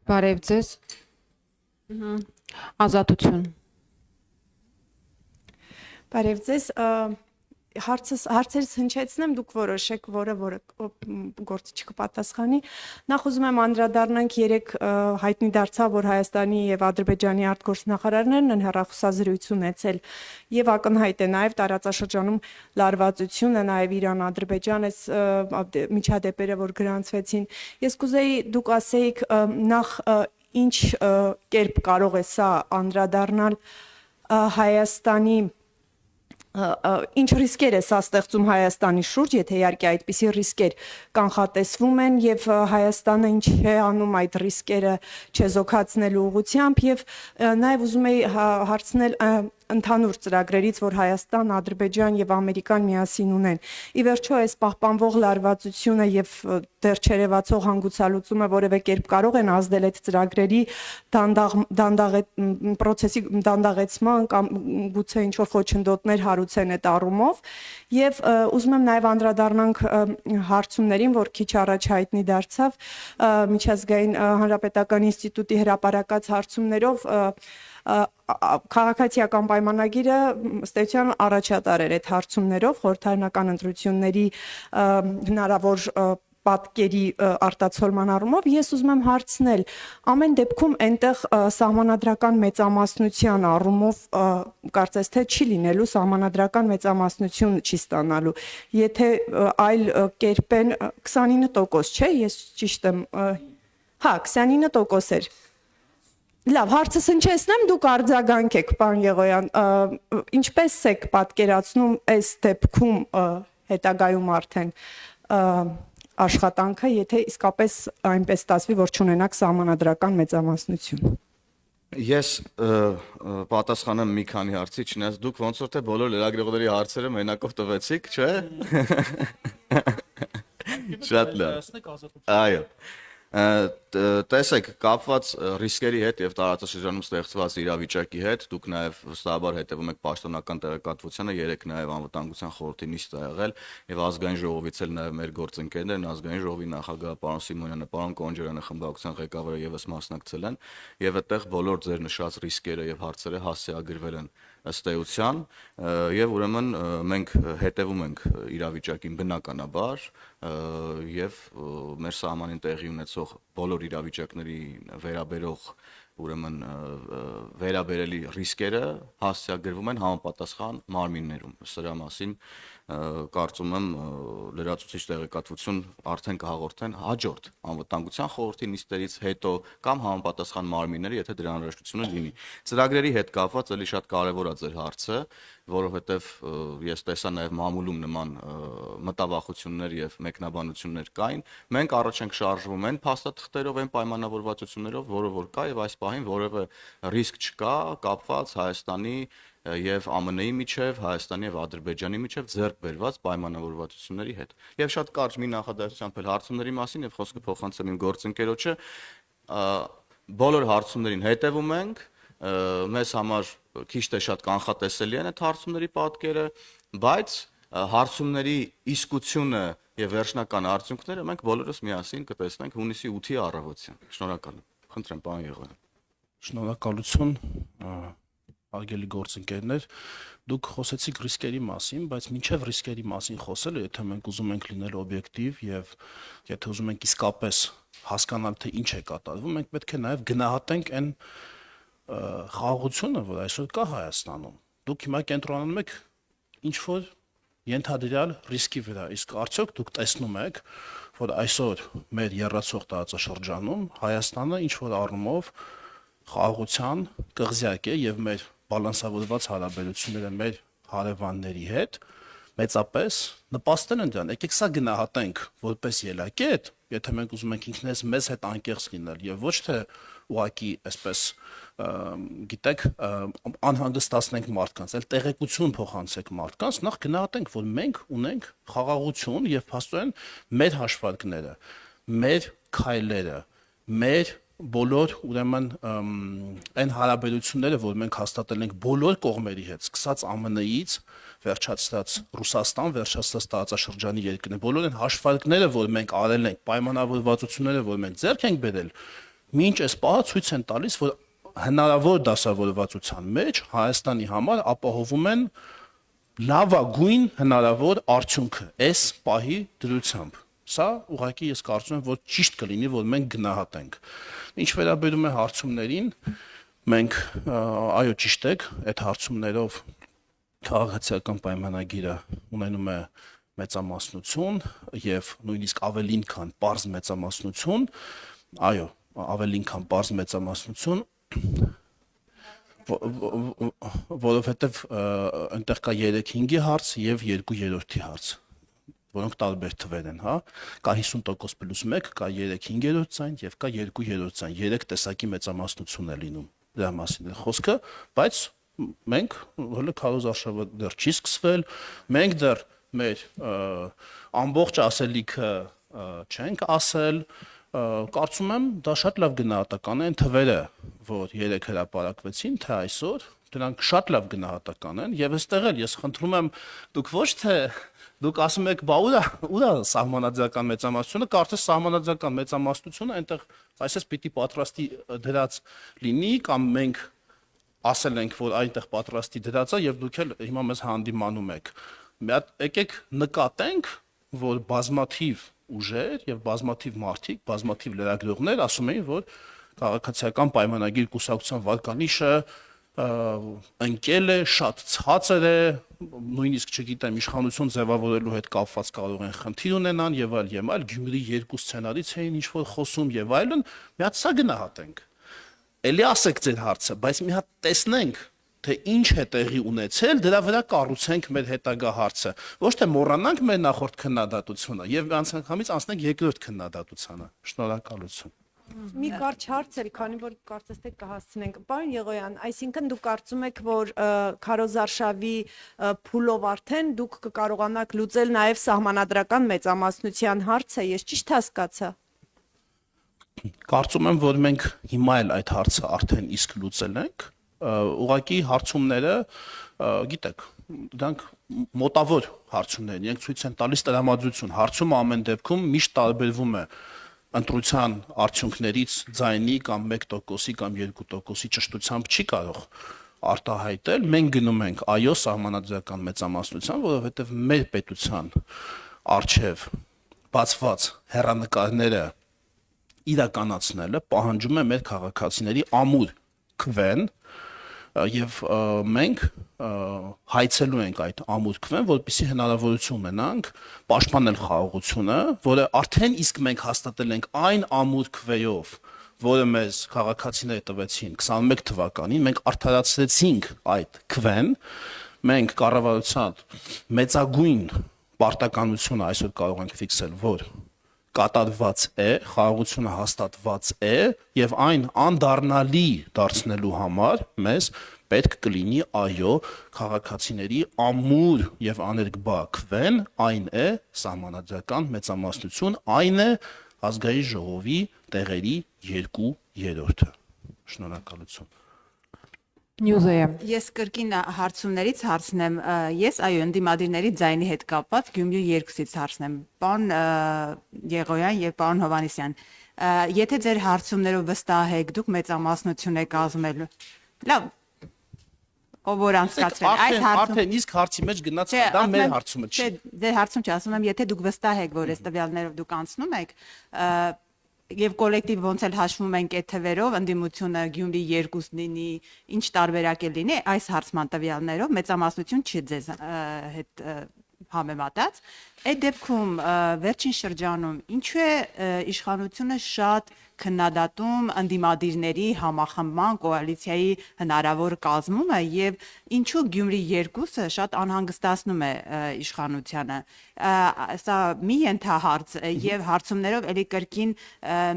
Բարև ձեզ։ Ազատություն։ Բարև ձեզ, հարցերս հնչեցնեմ, դուք որոշեք, որը գործը չկպատասխանի։ Նախ ուզում եմ անդրադառնանք երեք հայտնի դարձավ, որ Հայաստանի եւ Ադրբեջանի արտգործնախարարներն են հեռախոսազրույց ունեցել եւ ակնհայտ է նաեւ տարածաշրջանում լարվածությունը, նաեւ Իրան-Ադրբեջան այս միջադեպերը, որ գրանցվեցին։ Ես կուզեի դուք ասեիք նախ ինչ կերպ կարող է սա անդրադառնալ Հայաստանի ինչ ռիսկեր է սա ստեղծում Հայաստանի շուրջ, եթե իհարկե այդպիսի ռիսկեր կանխատեսվում են եւ Հայաստանը ինչ է անում այդ ռիսկերը չեզոքացնելու ուղղությամբ եւ նաեւ ուզում եի հարցնել ընդհանուր ծրագրերից, որ Հայաստան, Ադրբեջան եւ Ամերիկան միասին ունեն։ Ի վերջո այս պահպանվող լարվածությունը եւ դեռ չերևացող հանգուցալուծումը որևէ կերպ կարող են ազդել այդ ծրագրերի պրոցեսի դանդաղեցման կամ գուցե ինչ որ խոչընդոտներ հարուցեն այդ առումով եւ ուզում եմ նաեւ անդրադառնանք հարցումներին, որ քիչ առաջ հայտնի դարձավ միջազգային հանրապետական ինստիտուտի հրապարակած հարցումներով քաղաքացիական պայմանագիրը ըստ էության առաջատար էր այդ հարցումներով խորհրդարանական ընտրությունների հնարավոր պատկերի արտացոլման առումով ես ուզում եմ հարցնել ամեն դեպքում այնտեղ սահմանադրական մեծամասնության առումով կարծես թե չի լինելու սահմանադրական մեծամասնություն չի ստանալու եթե այլ կերպ են 29% չէ ես ճիշտ եմ հա 29% էր Լավ, հարցս հնչեցնեմ, դուք արձագանքեք, պարոն Եղոյան, ինչպես եք պատկերացնում այս դեպքում հետագայում արդեն աշխատանքը, եթե իսկապես այնպես ստացվի, որ չունենաք սահմանադրական մեծամասնություն։ Ես պատասխանեմ մի քանի հարցի, չնայած դուք ոնց որ թե բոլոր լրագրողների հարցերը մենակով տվեցիք, չէ՞։ Շատ լավ։ Այո։ Տեսեք, կապված ռիսկերի հետ եւ տարածաշրջանում ստեղծված իրավիճակի հետ դուք նաեւ վստահաբար հետեւում եք պաշտոնական տեղեկատվությանը, երեք նաեւ անվտանգության խորհրդի նիստ ա եղել եւ ազգային ժողովից էլ նաեւ մեր գործընկերներն ազգային ժողովի նախագահ պարոն Սիմոնյանը, պարոն Կոնջարյանը խմբակցության ղեկավարը եւս մասնակցել են եւ այդտեղ բոլոր ձեր նշած ռիսկերը եւ հարցերը հասցեագրվել են ըստ էության եւ ուրեմն մենք հետևում ենք իրավիճակին բնականաբար եւ մեր սահմանին տեղի ունեցող բոլոր իրավիճակների վերաբերող ուրեմն վերաբերելի ռիսկերը հասցեագրվում են համապատասխան մարմիններում սրա մասին կարծում եմ լրացուցիչ տեղեկատվություն արդեն կհաղորդեն հաջորդ անվտանգության խորհրդի նիստերից հետո կամ համապատասխան մարմինները, եթե դրա անհրաժեշտությունը լինի։ Ծրագրերի հետ կապված էլի շատ կարևոր է ձեր հարցը, որովհետև ես տեսա նաև մամուլում նման մտավախություններ եւ մեկնաբանություններ կային։ Մենք առաջ ենք շարժվում այն փաստաթղթերով, այն պայմանավորվածություններով, որը որ կա եւ այս պահին որևէ ռիսկ չկա կապված Հայաստանի եւ ԱՄՆ-ի միջև, Հայաստանի եւ Ադրբեջանի միջև ձեռք բերված պայմանավորվածությունների հետ։ Եվ շատ կարճ մի նախադասությամբ էլ հարցումների մասին եւ խոսքը փոխանցեմ իմ գործընկերոջը, բոլոր հարցումներին հետևում ենք, մեզ համար քիչ թե շատ կանխատեսելի են այդ հարցումների պատկերը, բայց հարցումների իսկությունը եւ վերջնական արդյունքները մենք բոլորս միասին կտեսնենք հունիսի 8-ի առավոտյան։ Շնորհակալ եմ։ Խնդրեմ, պարոն Եղոյան։ Շնորհակալություն, արգելի գործընկերներ, դուք խոսեցիք ռիսկերի մասին, բայց մինչև ռիսկերի մասին խոսելը, եթե մենք ուզում ենք լինել օբյեկտիվ եւ եթե ուզում ենք իսկապես հասկանալ թե ինչ է կատարվում, մենք պետք է նաեւ գնահատենք այն խաղաղությունը, որ այսօր կա Հայաստանում։ Դուք հիմա կենտրոնանում եք ինչ որ ենթադրյալ ռիսկի վրա, իսկ արդյոք դուք տեսնում եք, որ այսօր մեր եռացող տարածաշրջանում Հայաստանը ինչ որ առումով խաղաղության կղզյակ է եւ մեր բալանսավորված հարաբերությունները մեր հարևանների հետ մեծապես նպաստել են դրան։ Եկեք սա գնահատենք որպես ելակետ, եթե մենք ուզում ենք ինքներս մեզ հետ անկեղծ լինել եւ ոչ թե ուղակի այսպես գիտեք անհանգստացնենք մարդկանց, այլ տեղեկություն փոխանցենք մարդկանց, նախ գնահատենք, որ մենք ունենք խաղաղություն եւ փաստորեն մեր հաշվարկները, մեր քայլերը, մեր բոլոր ուրեմն այն հարաբերությունները, որ մենք հաստատել ենք բոլոր կողմերի հետ, սկսած ԱՄՆ-ից, վերջացած Ռուսաստան, վերջացած տարածաշրջանի երկրներ, բոլոր այն հաշվարկները, որ մենք արել ենք, պայմանավորվածությունները, որ մենք ձեռք ենք բերել, մինչ այս պահը ցույց են տալիս, որ հնարավոր դասավորվածության մեջ Հայաստանի համար ապահովում են լավագույն հնարավոր արդյունքը այս պահի դրությամբ։ Սա ուղղակի ես կարծում եմ, որ ճիշտ կլինի, որ մենք գնահատենք։ Ինչ վերաբերում է հարցումներին, մենք այո ճիշտ եք, այդ հարցումներով քաղաքացիական պայմանագիրը ունենում է մեծամասնություն եւ նույնիսկ ավելին քան պարզ մեծամասնություն, այո, ավելին քան պարզ մեծամասնություն, որովհետեւ այնտեղ կա 3/5-ի հարց եւ 2/3-ի հարց, որոնք տարբեր թվեր են, հա, կա 50% + 1, կա 3/5 ձայն եւ կա 2/3 ձայն, 3 տեսակի մեծամասնություն է լինում դրա մասին է խոսքը, բայց մենք հələ քարոզարշավը դեռ չի սկսվել, մենք դեռ մեր ամբողջ ասելիքը չենք ասել, կարծում եմ դա շատ լավ գնահատական են թվերը, որ երեք հրապարակվեցին, թե այսօր դրանք շատ լավ գնահատական են եւ այստեղ էլ ես խնդրում եմ դուք ոչ թե դուք ասում եք բա ուրա սահմանադրական մեծամասնությունը, կարծես սահմանադրական մեծամասնությունը այնտեղ այսպես պիտի պատրաստի դրած լինի կամ մենք ասել ենք, որ այնտեղ պատրաստի դրած է եւ դուք էլ հիմա մեզ հանդիմանում եք։ Մի հատ եկեք նկատենք, որ բազմաթիվ ուժեր եւ բազմաթիվ մարդիկ, բազմաթիվ լրագրողներ ասում էին, որ քաղաքացիական պայմանագիր կուսակցության վարկանիշը ընկել է, շատ ցածր է, նույնիսկ չգիտեմ, իշխանություն ձևավորելու հետ կապված կարող են խնդիր ունենան եւ այլ, Գյումրի 2 սցենարից էին ինչ որ խոսում եւ այլն, մի հատ սա գնահատենք։ Էլի ասեք ձեր հարցը, բայց մի հատ տեսնենք, թե ինչ է տեղի ունեցել, դրա վրա կառուցենք մեր հետագա հարցը։ Ոչ թե մոռանանք մեր նախորդ քննադատությունը եւ անցանկամից անցնենք երկրորդ քննադատությանը։ Շնորհակալություն։ Մի կարճ հարց էր, քանի որ կարծես թե կհասցնենք։ Պարոն Եղոյան, այսինքն դուք կարծում եք, որ քարոզարշավի փուլով արդեն դուք կկարողանաք լուծել նաև սահմանադրական մեծամասնության հարցը, ես ճիշտ հասկացա։ Կարծում եմ, որ մենք հիմա էլ այդ հարցը արդեն իսկ լուծել ենք, ուղղակի հարցումները, գիտեք, դրանք մոտավոր հարցումներ են, իրենք ցույց են տալիս տրամադրություն, հարցումը ամեն դեպքում միշտ տարբերվում է ընտրության արդյունքներից ձայնի կամ 1%-ի կամ 2%-ի ճշտությամբ չի կարող արտահայտել, մենք գնում ենք այո սահմանադրական մեծամասնության, որովհետև մեր պետության արչև բացված հեռանկարները իրականացնելը պահանջում է մեր քաղաքացիների ամուր քվեն եւ մենք հայցելու ենք այդ ամուր քվեն, որպեսզի հնարավորություն ունենանք պաշտպանել խաղաղությունը, որը արդեն իսկ մենք հաստատել ենք այն ամուր քվեով, որը մեզ քաղաքացիները տվեցին 21 թվականին, մենք արդարացրեցինք այդ քվեն, մենք կառավարության մեծագույն պարտականությունը այսօր կարող ենք ֆիքսել, որ կատարված է, խաղաղությունը հաստատված է եւ այն անդառնալի դարձնելու համար մեզ պետք կլինի այո քաղաքացիների ամուր եւ աներկբա քվեն, այն է սահմանադրական մեծամասնություն, այն է ազգային ժողովի տեղերի 2/3-ը։ Շնորհակալություն։ Նյուզեյ Ես կրկին հարցումներից հարցնեմ, ես այո ընդդիմադիրների ձայնի հետ կապված Գյումրի 2-ից հարցնեմ, պարոն Եղոյան եւ պարոն Հովհաննիսյան, եթե ձեր հարցումներով վստահ եք, դուք մեծամասնություն եք կազմելու, լավ, ով որ անցկացրել, այս հարցում արդեն իսկ հարցի մեջ գնաց, դա մեր հարցումը չի։ Ձեր հարցում չի, ասում եմ, եթե դուք վստահ եք, որ այս տվյալներով դուք անցնում եք, եւ կոլեկտիվ ոնց էլ հաշվում ենք այդ թվերով ընդդիմությունը Գյումրի 2 լինի, ինչ տարբերակ է լինի այս հարցման տվյալներով մեծամասնություն չի ձեզ հետ համեմատած այդ դեպքում վերջին շրջանում ինչու է իշխանությունը շատ քննադատում ընդդիմադիրների համախմբման կոալիցիայի հնարավոր կազմումը եւ ինչու Գյումրի 2-ը շատ անհանգստացնում է իշխանությանը սա մի ենթահարց եւ հարցումներով էլի կրկին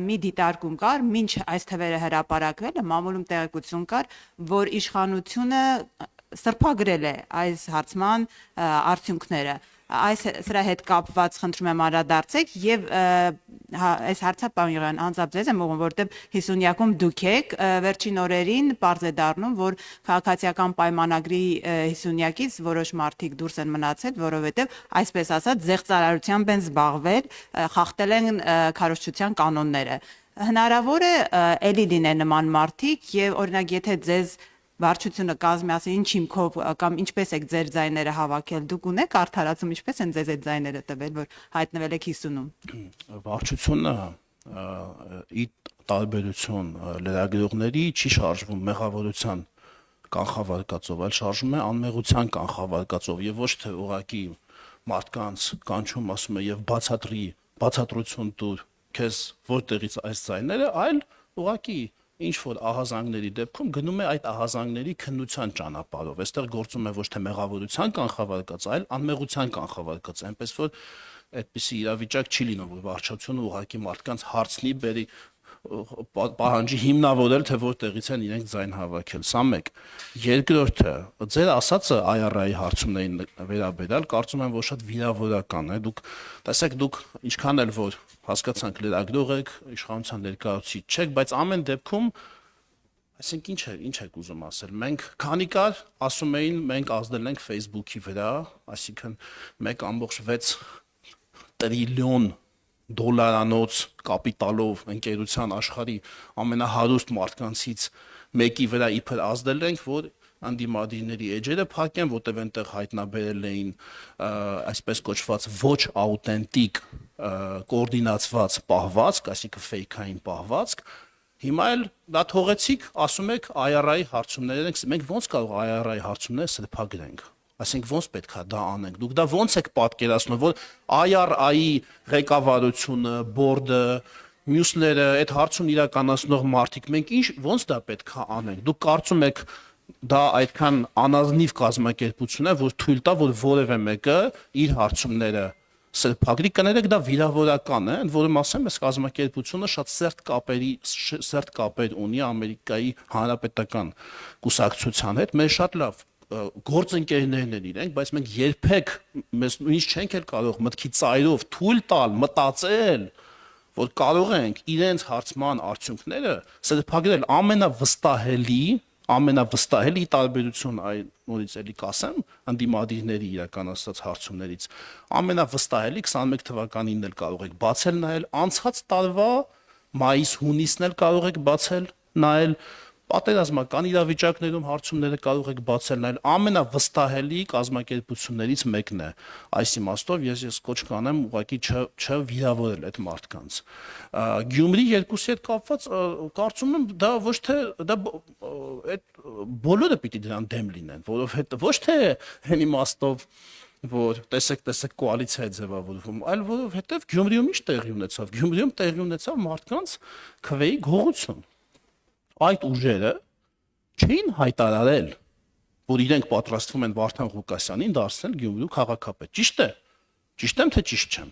մի դիտարկում կար մինչ այս թվերը հրապարակվել մամուլում տեղեկություն կար որ իշխանությունը սրբագրել է այս հարցման արդյունքները այս սրա հետ կապված խնդրում եմ անդրադարձեք եւ այս հարցը պարոն Եղոյան անձամբ ձեզ եմ ուղղում որովհետեւ 50-յակում դուք եք վերջին օրերին բարձ է դառնում որ քաղաքացիական պայմանագրի 50-յակից որոշ մարդիկ դուրս են մնացել որովհետեւ այսպես ասած զեղծարարությամբ են զբաղվել խախտել են քարոզչության կանոնները Հնարավոր է էլի լինեն նման մարդիկ եւ օրինակ եթե ձեզ վարչությունը կազմի ասի ինչ հիմքով կամ ինչպես եք ձեր ձայները հավաքել, դուք ունեք արդարացում, ինչպես են ձեզ այդ ձայները տվել, որ հայտնվել եք 50-ում։ Վարչությունը ի տարբերություն լրագրողների չի շարժվում մեղավորության կանխավարկածով, այլ շարժվում է անմեղության կանխավարկածով եւ ոչ թե ուղղակի մարդկանց կանչում ասում է եւ բացատրություն տուր քեզ որտեղից այս ձայները, այլ ուղղակի ինչ որ ահազանգների դեպքում գնում է այդ ահազանգների քննության ճանապարհով։ Այստեղ գործում է ոչ թե մեղավորության կանխավարկած, այլ անմեղության կանխավարկած, այնպես որ այդպիսի իրավիճակ չի լինում, որ վարչությունը ուղղակի մարդկանց հարցնի, բերի պահանջի հիմնավորել, թե որտեղից են իրենք ձայն հավաքել։ Սա մեկ։ Երկրորդը, ձեր ասածը IRA-ի հարցումներին վերաբերյալ կարծում եմ, որ շատ վիրավորական է։ Դուք տեսեք, դուք ինչքան էլ որ հասկացանք լրագրող եք, իշխանության ներկայացուցիչ չեք, բայց ամեն դեպքում այսինքն ինչ եք ուզում ասել։ Մենք քանի կար ասում էին, մենք ազդել ենք Facebook-ի վրա, այսինքն 1.6 տրիլիոն դոլարանոց կապիտալով ընկերության աշխարհի ամենահարուստ մարդկանցից մեկի վրա իբր ազդել ենք, որ անդիմադիրների էջերը փակեն, որտեղ այնտեղ հայտնաբերել էին այսպես կոչված ոչ աուտենտիկ կոորդինացված պահվածք, այսինքն ֆեյքային պահվածք։ Հիմա էլ դա թողեցիք, ասում եք IRA-ի հարցումներ ենք, մենք ո՞նց կարող IRA-ի հարցումները սրբագրենք։ Այսինքն ոնց պետք է դա անենք։ Դուք դա ոնց եք պատկերացնում, որ IRA-ի ղեկավարությունը, բորդը, մյուսները, այդ հարցումն իրականացնող մարդիկ, մենք ոնց դա պետք է անենք։ Դուք կարծում եք դա այդքան անազնիվ կազմակերպություն է, որ թույլ տա, որ որևէ մեկը իր հարցումները սրբագրի, կներեք դա վիրավորական է, ընդ որում ասեմ, այս կազմակերպությունը շատ սերտ կապեր ունի Ամերիկայի Հանրապետական կուսակցության հետ, մեր շատ լավ գործընկերներն են իրենք, բայց մենք երբեք մեզ նույնիսկ չենք էլ կարող մտքի ծայրով թույլ տալ, մտածել, որ կարող ենք իրենց հարցման արդյունքները սրբագրել ամենավստահելի տարբերություն այն նորից էլի կասեմ անդիմադիրների իրականացած հարցումներից ամենավստահելի 21 թվականին էլ կարող եք բացել նայել անցած տարվա մայիս-հունիսն էլ կարող եք բացել նայել պատերազմական իրավիճակներում հարցումները կարող եք բացել նայել ամենավստահելի կազմակերպություններից մեկն է այս իմաստով ես կոչ կանեմ ուղղակի չվիրավորել այդ մարդկանց Գյումրի երկուսի հետ կապված կարծում եմ դա ոչ թե դա այդ բոլորը պիտի դրան դեմ լինեն որովհետեւ ոչ թե այն իմաստով որ տեսեք կոալիցիա է ձևավորվում այլ որովհետեւ Գյումրիում ինչ տեղի ունեցավ Գյումրիում տեղի ունեցավ մարդկանց քվեի գողություն այդ ուժերը չէին հայտարարել, որ իրենք պատրաստվում են Վարդան Ղուկասյանին դարձնել Գյումրու քաղաքապետ։ Ճիշտ է։ Ճիշտ եմ թե ճիշտ չեմ։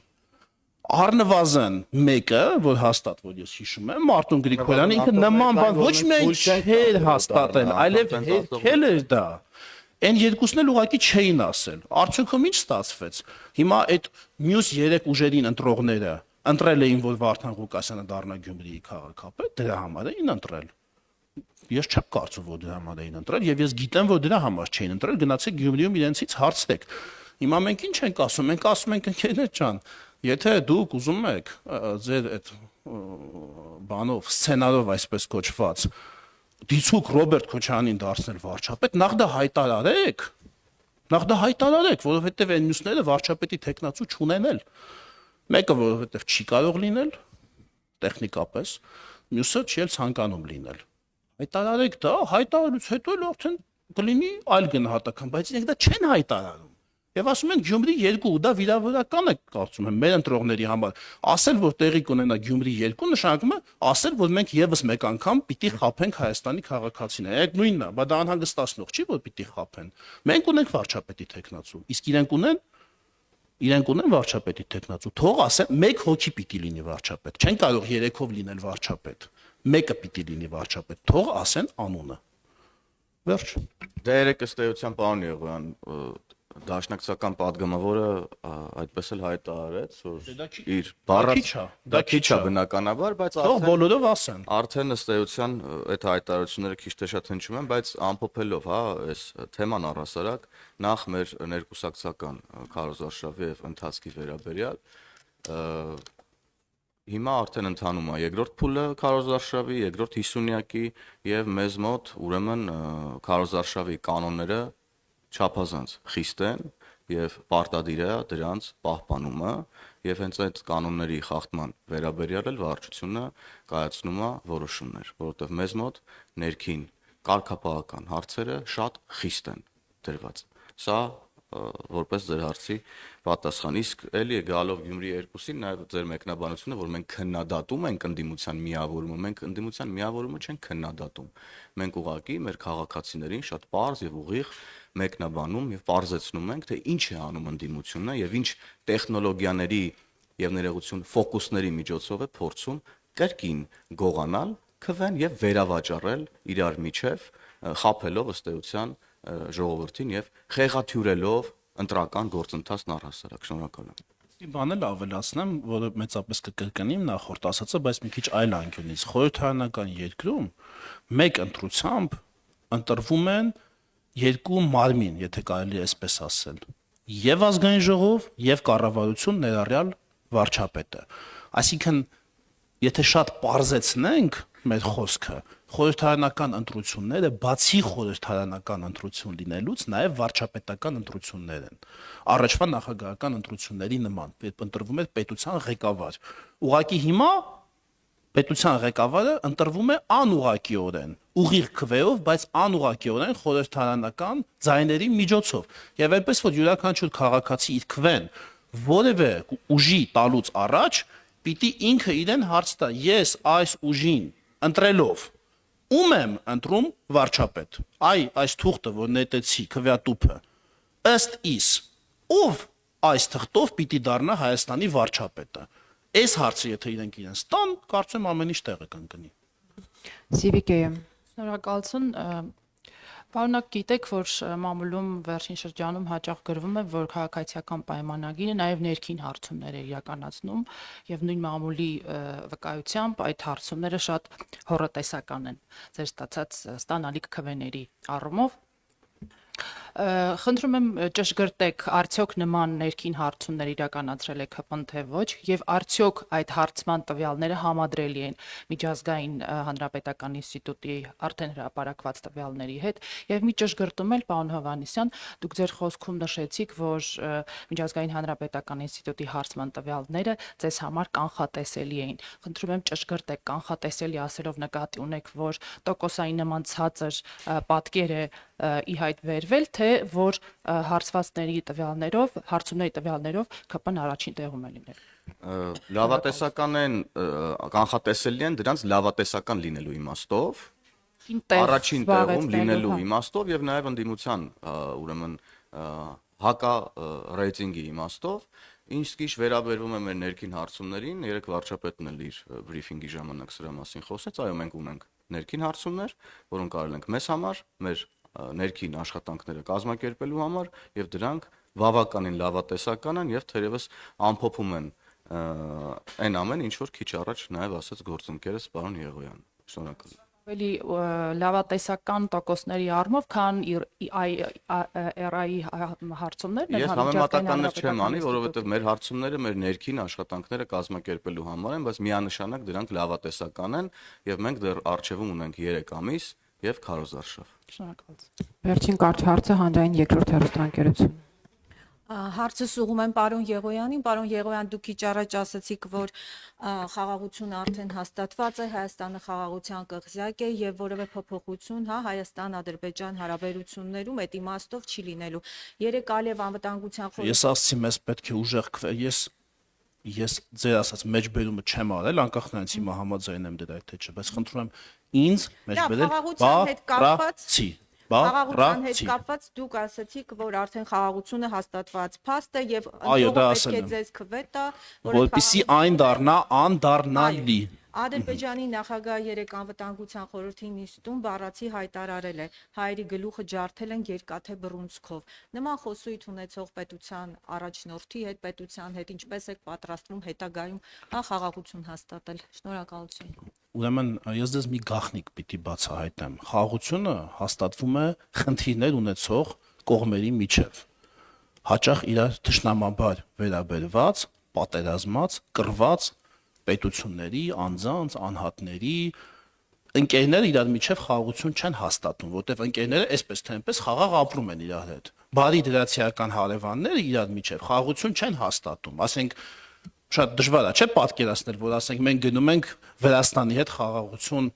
Առնվազն մեկը, որ հաստատ որ ես հիշում եմ, Մարտուն Գրիգորյանը ինքը նման բան ոչ միայն չէր հաստատել, այլև հերքել էր դա։ Այն երկուսն էլ ուղղակի չէին ասել։ Արդյունքում ինչ ստացվեց։ Հիմա այդ մյուս 3 ուժերին ընտրողները ընտրել էին, որ Վարդան Ղուկասյանը դառնա Գյումրիի քաղաքապետ, դրա համար էին ընտրել։ Ես չեմ կարծում, որ դրա համար էին ընտրել եւ ես գիտեմ, որ դրա համար չէին ընտրել, գնացեք Գյումրիում իրենցից հարցրեք։ Հիմա մենք ինչ ենք ասում, մենք ասում ենք ընկերներ ջան, եթե դուք ուզում եք ձեր այդ բանով, սցենարով այսպես կոչված դիցուկ Ռոբերտ Քոչարյանին դարձնել վարչապետ, նախ դա հայտարարեք, որովհետեւ այն մյուսները վարչապետի տեխնացու չունեն էլ։ Մեկը որովհետեւ չի կարող լինել տեխնիկապես, մյուսը չի էլ ցանկանում լինել։ Հայտարարեք դա, հայտարարուց հետո էլ արդեն կլինի այլ գնահատական, բայց իրենք դա չեն հայտարարում։ Եվ ասում են Գյումրի 2, դա վիրավորական է, կարծում եմ, մեր ընտրողների համար։ Ասել, որ տեղի կունենա Գյումրի 2, նշանակում է ասել, որ մենք եւս մեկ անգամ պիտի խաբենք Հայաստանի քաղաքացիները։ Այդ նույնն է, բայց դա անհանգստացնող չի, որ պիտի խաբեն։ Մենք ունենք վարչապետի տեխնացու, իսկ իրենք ունեն վարչապետի տեխնացու։ Թող ասեն, մեկ հոգի պիտի լինի վարչապետ։ Չեն կարող 3-ով լինել վարչապետ։ Մեկը պիտի լինի վարչապետ, թող ասեն անունը։ Վերջ։ Դե երեք ըստ էության պարոն Եղոյան դաշնակցական падգամավորը այդպես էլ հայտարարեց, որ իր դա քիչ է բնականաբար, բայց թող բոլորով ասեն։ Արդեն ըստ էության այդ հայտարարությունները քիչ թե շատ հնչում են, բայց ամփոփելով, հա, այս թեման առհասարակ նախ մեր ներկուսակցական քարոզարշավի եւ ընթացքի վերաբերյալ հիմա արդեն ընթանում է երկրորդ փուլը քարոզարշավի, երկրորդ 50-յակի եւ մեզ մոտ ուրեմն քարոզարշավի կանոնները չափազանց խիստ են եւ պարտադիր է դրանց պահպանումը եւ հենց այդ կանոնների խախտման վերաբերյալ էլ վարչությունը կայացնում է որոշումներ, որովհետեւ մեզ մոտ ներքին կարգապահական հարցերը շատ խիստ են դրված։ Սա որպես ձեր հարցի պատասխան։ Իսկ էլի է գալով Գյումրի 2-ին նաև ձեր մեկնաբանությունը, որ մենք քննադատում ենք ընդդիմության միավորումը, մենք ընդդիմության միավորումը չենք քննադատում։ Մենք ուղղակի մեր քաղաքացիներին շատ պարզ եւ ուղիղ մեկնաբանում եւ պարզեցնում ենք, թե ինչ է անում ընդդիմությունը եւ ինչ տեխնոլոգիաների եւ ներողություն ֆոկուսների միջոցով է փորձում կրկին գողանալ, քվեն եւ վերավաճառել իրար միջև, խափելով ըստ էության ժողովրդին եւ խեղաթյուրելով ընտրական գործընթացն առհասարակ։ Շնորհակալ եմ։ Բան էլ ավելացնեմ, որը մեծապես կկրկնիմ նախորդ ասածը, բայց մի քիչ այլ անկյունից։ Խորհրդարանական երկրում մեկ ընտրությամբ ընտրվում են երկու մարմին, եթե կարելի է այսպես ասել, եւ ազգային ժողով, եւ կառավարություն ներառյալ վարչապետը։ Այսինքն, եթե շատ պարզեցնենք մեր խոսքը, խորհրդարանական ընտրությունները բացի խորհրդարանական ընտրություն լինելուց նաև վարչապետական ընտրություններ են։ Առաջվա նախագահական ընտրությունների նման ընտրվում է պետության ղեկավար։ Ուղղակի հիմա պետության ղեկավարը ընտրվում է անուղղակիորեն, ուղիղ քվեով, բայց անուղղակիորեն խորհրդարանական ձայների միջոցով։ Եվ այնպես որ յուրաքանչյուր քաղաքացի իր քվեն որևէ ուժի տալուց առաջ պիտի ինքը իրեն հարց տա. ես այս ուժին ընտրելով ում եմ ընտրում վարչապետ։ Այս թուղթը, որ նետեցի քվեատուփը, ըստ իս ով այս թղթով պիտի դառնա Հայաստանի վարչապետը։ Այս հարցը եթե իրենց տան, կարծում եմ ամեն ինչ տեղը կընկնի։ Civic-ը Շնորհակալություն։ Պարոնակ, գիտեք, որ մամուլում վերջին շրջանում հաճախ գրվում է, որ քաղաքացիական պայմանագիրը նաև ներքին հարցումներ է իրականացնում եւ նույն մամուլի վկայությամբ այդ հարցումները շատ հոռետեսական են ձեր ստանալիք քվեների առումով։ Խնդրում եմ ճշգրտեք, արդյոք նման ներքին հարցումներ իրականացրել եք ՀՊԸ թե ոչ եւ արդյոք այդ հարցման տվյալները համադրելի են միջազգային հանրապետական ինստիտուտի արդեն հրապարակված տվյալների հետ եւ մի ճշգրտում էլ պարոն Հովհաննիսյան, դուք ձեր խոսքում նշեցիք, որ միջազգային հանրապետական ինստիտուտի հարցման տվյալները ձեզ համար կանխատեսելի էին։ Խնդրում եմ ճշգրտեք, կանխատեսելի ասելով նկատի ունեք, որ տոկոսային նման ցածր պատկեր է ի հայտ վերվել, թե որ հարցվածների տվյալներով, հարցումների տվյալներով ԿՊ-ն առաջին տեղում է լինել։ Լավատեսական են, կանխատեսելի են դրանց լավատեսական լինելու իմաստով, առաջին տեղում լինելու իմաստով եւ նաեւ ընդդիմության ուրեմն հակա ռեյտինգի իմաստով, իսկ ինչ վերաբերվում է մեր ներքին հարցումներին, երեք վարչապետն էլ իր բրիֆինգի ժամանակ սրա մասին խոսեց, այո, մենք ունենք ներքին հարցումներ, որոնք արել ենք մեզ համար, մեր ներքին աշխատանքները կազմակերպելու համար եւ դրանք բավականին լավատեսական են եւ թերևս ամփոփում են այն ամեն ինչ որ քիչ առաջ նաեւ ասաց գործընկերս պարոն Եղոյանը։ Շնորհակալ եմ։ Ավելի լավատեսական տոկոսների առումով, քան RI հարցումներն են Ես համեմատականներ չեմ անի, որովհետեւ մեր հարցումները մեր ներքին աշխատանքները կազմակերպելու համար են, բայց միանշանակ դրանք լավատեսական են եւ մենք դեռ արժևում ունենք 3 ամիս եւ քարոզարշավ։ Շնորհակալություն։ Վերջին կարճ հարցը հանրային երկրորդ հեռուստաընկերություն։ Հարցը ուղղում եմ պարոն Եղոյանին։ Պարոն Եղոյան, դուք քիչ առաջ ասացիք, որ խաղաղությունը արդեն հաստատված է, Հայաստանը խաղաղության կղզյակ է եւ որևէ փոփոխություն, Հայաստան-Ադրբեջան հարաբերություններում այդ իմաստով չի լինելու։ Երեք Ալիև անվտանգության խորհուրդ Ես ասացի, մեզ պետք է ուժեղ քվե։ Ես ձեր ասած մեջբերումը չեմ արել, անկախ նրանից հիմա համաձայն եմ դրա թե չէ, բայց խնդրում եմ ինձ մեջբերել բառացի։ Խաղաղության հետ կապված դուք ասացիք, որ արդեն խաղաղությունը հաստատված փաստ է եւ ընդհանուր պետք է ձեզ քվե տա, որպեսզի այն դառնա անդառնալի։ Ադրբեջանի նախագահը երեք անվտանգության խորհրդի նիստում բառացի հայտարարել է. հայերի գլուխը ջարդել են երկաթե բռունցքով։ Նման խոսույթ ունեցող պետության առաջնորդի հետ, պետության հետ ինչպես եք պատրաստվում հետագայում խաղաղություն հաստատել։ Շնորհակալություն։ Ուրեմն ես դες մի գաղտնիք պիտի բացահայտեմ։ Խաղաղությունը հաստատվում է խնդիրներ ունեցող կողմերի միջև։ Հաճախ իրար թշնամաբար վերաբերված, պատերազմած, կռված պետությունների, անձանց, անհատների ընկերները իրար միջև խաղաղություն չեն հաստատում, որտեղ ընկերները այսպես թե այնպես խաղաղ ապրում են իրար հետ։ Բարի դրացիական հարևանները իրար միջև խաղաղություն չեն հաստատում։ Ասենք շատ դժվար է, չէ՞ պատկերացնել, որ ասենք մենք գնում ենք Վրաստանի հետ խաղաղություն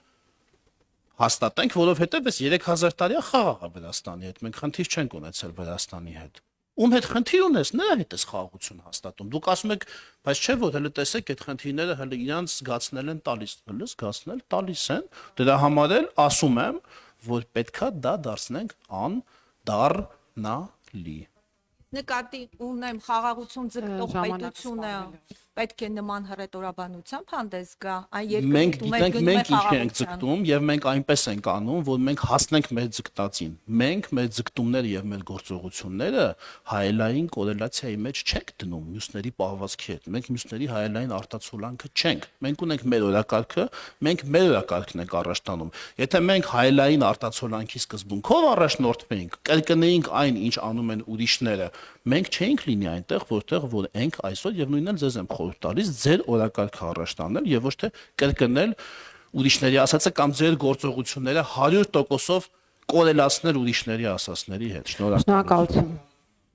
հաստատենք, որովհետև այս 3000 տարի խաղաղ է Վրաստանի հետ։ Մենք խնդիր չենք ունեցել Վրաստանի հետ։ Ում հետ խնդիր ունես, նրա հետ ես խաղաղություն հաստատում։ Դուք ասում եք, բայց չէ՞ որ հələ տեսեք այդ խնդիրները հələ իրանց զգացնել են տալիս, հələ զգացնել տալիս են։ Դրա համար էլ ասում եմ, որ պետքա դա դարձնենք անդառնալի։ Նկատի ունեմ խաղաղություն ձգտող ժամանակը պետությունը սպառվել պետք է նման հռետորաբանությամբ հանդես գա, այն Մենք երկրում գիտենք մենք ինչ ենք ձգտում եւ մենք այնպես ենք անում, որ մենք հասնենք մեր ձգտածին։ Մենք մեր ձգտումները եւ մեր գործողությունները հայելային կորելացիայի մեջ չենք դնում մյուսների պահվածքի հետ։ Մենք մյուսների հայելային արտացոլանքը չենք։ Մենք ունենք մեր օրակարգը, մենք մեր օրակարգն ենք առաջ տանում։ Եթե մենք հայելային արտացոլանքի սկզբունքով առաջնորդվեինք, կրկնեինք այն, ինչ անում են ուրիշները, մենք չէինք լինի այնտեղ, որտեղ որ ենք այսօր եւ նույնն էլ ձեզ եմ խորհուրդ տալիս ձեր օրակարգը առաջ տանել եւ ոչ թե կրկնել ուրիշների ասածը կամ ձեր գործողությունները 100%-ով կորելացնել ուրիշների ասածների հետ։ Շնորհակալ։ Շնորհակալություն։